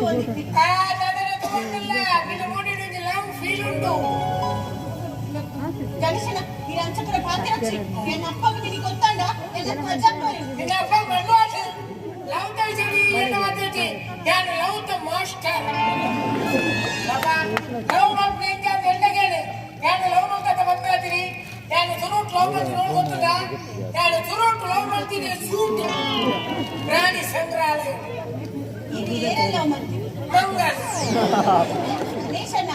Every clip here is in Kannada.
ಬಂದಿದ್ದಿ ಗಣೇಶನ ಈ ಅಂಚಕರ ಪಾತ್ರ ಹಚ್ಚಿ ನನ್ನ ಅಪ್ಪಗೆ ನಿನಗೆ ಗೊತ್ತಾಂಡ ಎಲ್ಲ ಪ್ರಜಾಪರಿ ನಿನ್ನ ಅಪ್ಪ ಮಣ್ಣುವಾಸು ಲೌತ ಜಡಿ ಏನು ಮಾತೈತಿ ಯಾನು ಲೌತ ಮಾಸ್ಟರ್ ಬಾಬಾ ಲವ್ ಮಾಡ್ಲಿಂಗ ಬೆಂಡಗೇನೆ ಯಾನು ಲವ್ ಮಾಡ್ತಾ ಬಂದಾತಿರಿ ಯಾನು ಸುರುಟ್ ಲವ್ ಮಾಡ್ತಿ ನೋಡ್ಕೊತದ ಯಾನು ಸುರುಟ್ ಲವ್ ಮಾಡ್ತೀನಿ ಸೂಟ್ ಪ್ರಾಣಿ ಸಂಗ್ರಹಾಲಯ ಇದು ಏನೆಲ್ಲ ಲವ್ ಮಾಡ್ತೀವಿ ಮಂಗಳ ಗಣೇಶನ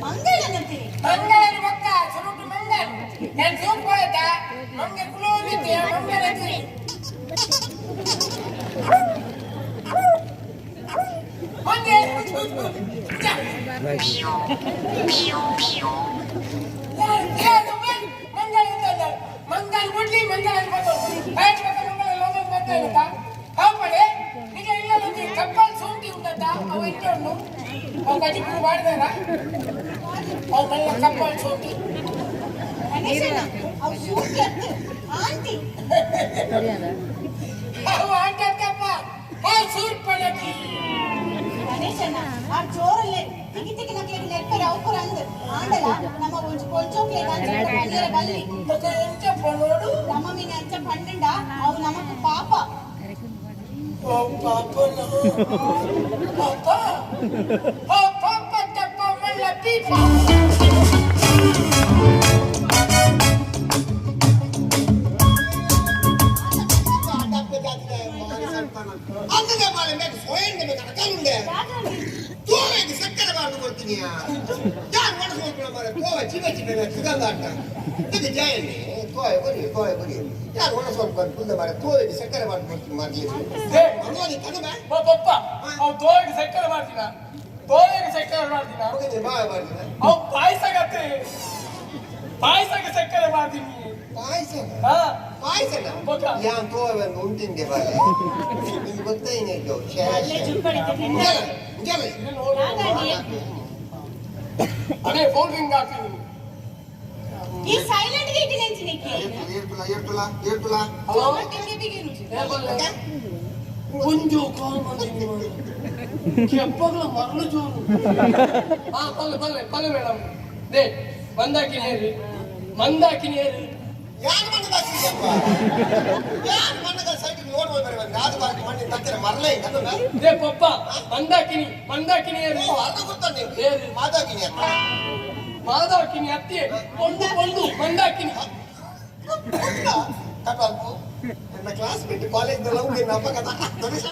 ಮಂಗಳನಂತೀವಿ ಮಂಗಳನ ಮಕ್ಕ ಸುರುಟ್ ಮಂಗಳ ನಾನು ಸೂಟ್ ಹೋಯ್ತಾ ಮಂಗೆ ಕುಲೋಮಿತಿ ಮಂಗಳಂತೀರಿ ಮಂಗಲ್ ಮುಡ್ಲಿ ಮಂಗಲ್ ಕಾಪಡೆ ನಿಜ ಇಲ್ಲ ಕಪ್ಪಲ್ ಸೋಂಕಿ ಉಂಟಂತ ಅವ ಇಟ್ಟನ್ನು ಅವು ಗಜಿಪುರು ಮಾಡಿದಾರ ಅವು ಮಲ್ಲ ಕಪ್ಪಲ್ ಸೋಂಕಿ ಗಣೇಶನ ಅವು ಸೂಟಿ ಅತ್ತು ಆಂಟಿ ಅವು ಆಂಟಿ ಅತ್ತಪ್ಪ ಅವು ಸೂಟ್ ಪಡಕಿ ಗಣೇಶನ ಆ ಜೋರಲ್ಲೇ ತಿಗಿ ತಿಗಿ ನಕ್ಲೆಗೆ ನೆರ್ಪರೆ ಅವಕುರ ಅಂದು ಆಂಡಲ ನಮ್ಮ ಒಂಚು ಕೊಂಚೋಕ್ಲೆ ಗಾಂಚ ಬಲ್ಲಿ ಮತ್ತೆ ಎಂಚ ಪಣೋಡು ನಮ್ಮ ಮೀನ ಅಂಚ ಪಣ್ಣಂಡ ಅವು ನಮಕ್ ಪಾಪ ಓ ಪಾಪನ ಪಾಪ ಓ ಪಾಪ ತಪ್ಪ ಮಲ್ಲ ಪೀಪ ಪಾಯಸಕ್ಕೆ ಸಕ್ಕರೆ ಮಾಡ್ತೀನಿ ಉಂಟಿಂದೆ ಗೊತ್ತೇನಿದ್ದು ಅದೇ ಫೋನ್ ರಿಂಗ್ ಆಗ್ತೀನಿ ಈ ಸೈಲೆಂಟ್ ಗೆ ಇಟ್ಟಿನ ಎಂಚಿನಕ್ಕೆ ಹಲೋ ತಿಂಗೆ ಬಿಗಿರು ಒಂಜು ಕಾಲ್ ಬಂದಿದ್ದೀನಿ ಕೆಪ್ಪಗಳ ಮರಳು ಜೋರು ಹಾ ಬಲ್ಲೆ ಮೇಡಮ್ ದೇ ಮಂದಾಕಿನಿ ಯಾರು ಮಣ್ಣದಾಕಿದೆಯಪ್ಪ ಯಾರು ಮಣ್ಣದ ಸೈಡ್ಗೆ ನೋಡ್ಬೋದು ಬರೀ ಒಂದು ಗಾದು ಬಾಕಿ ಮಣ್ಣಿ ತಕ್ಕಿರ ಮರಲೇ ಇಲ್ಲ ದೇ ಪಪ್ಪ ಮಂದಾಕಿನಿ ಅರ್ಧ ಗೊತ್ತಾ ನೀವು ಮಾತಾಕಿನಿ ಅಂತ ಮಾದಾಕಿನಿ ಅತ್ತಿ ಒಂದು ಮಂದಾಕಿನಿ ಕಟ್ಟ ನನ್ನ ಕ್ಲಾಸ್ ಬಿಟ್ಟು ಕಾಲೇಜ್ ಅಪ್ಪ ಕಥಾ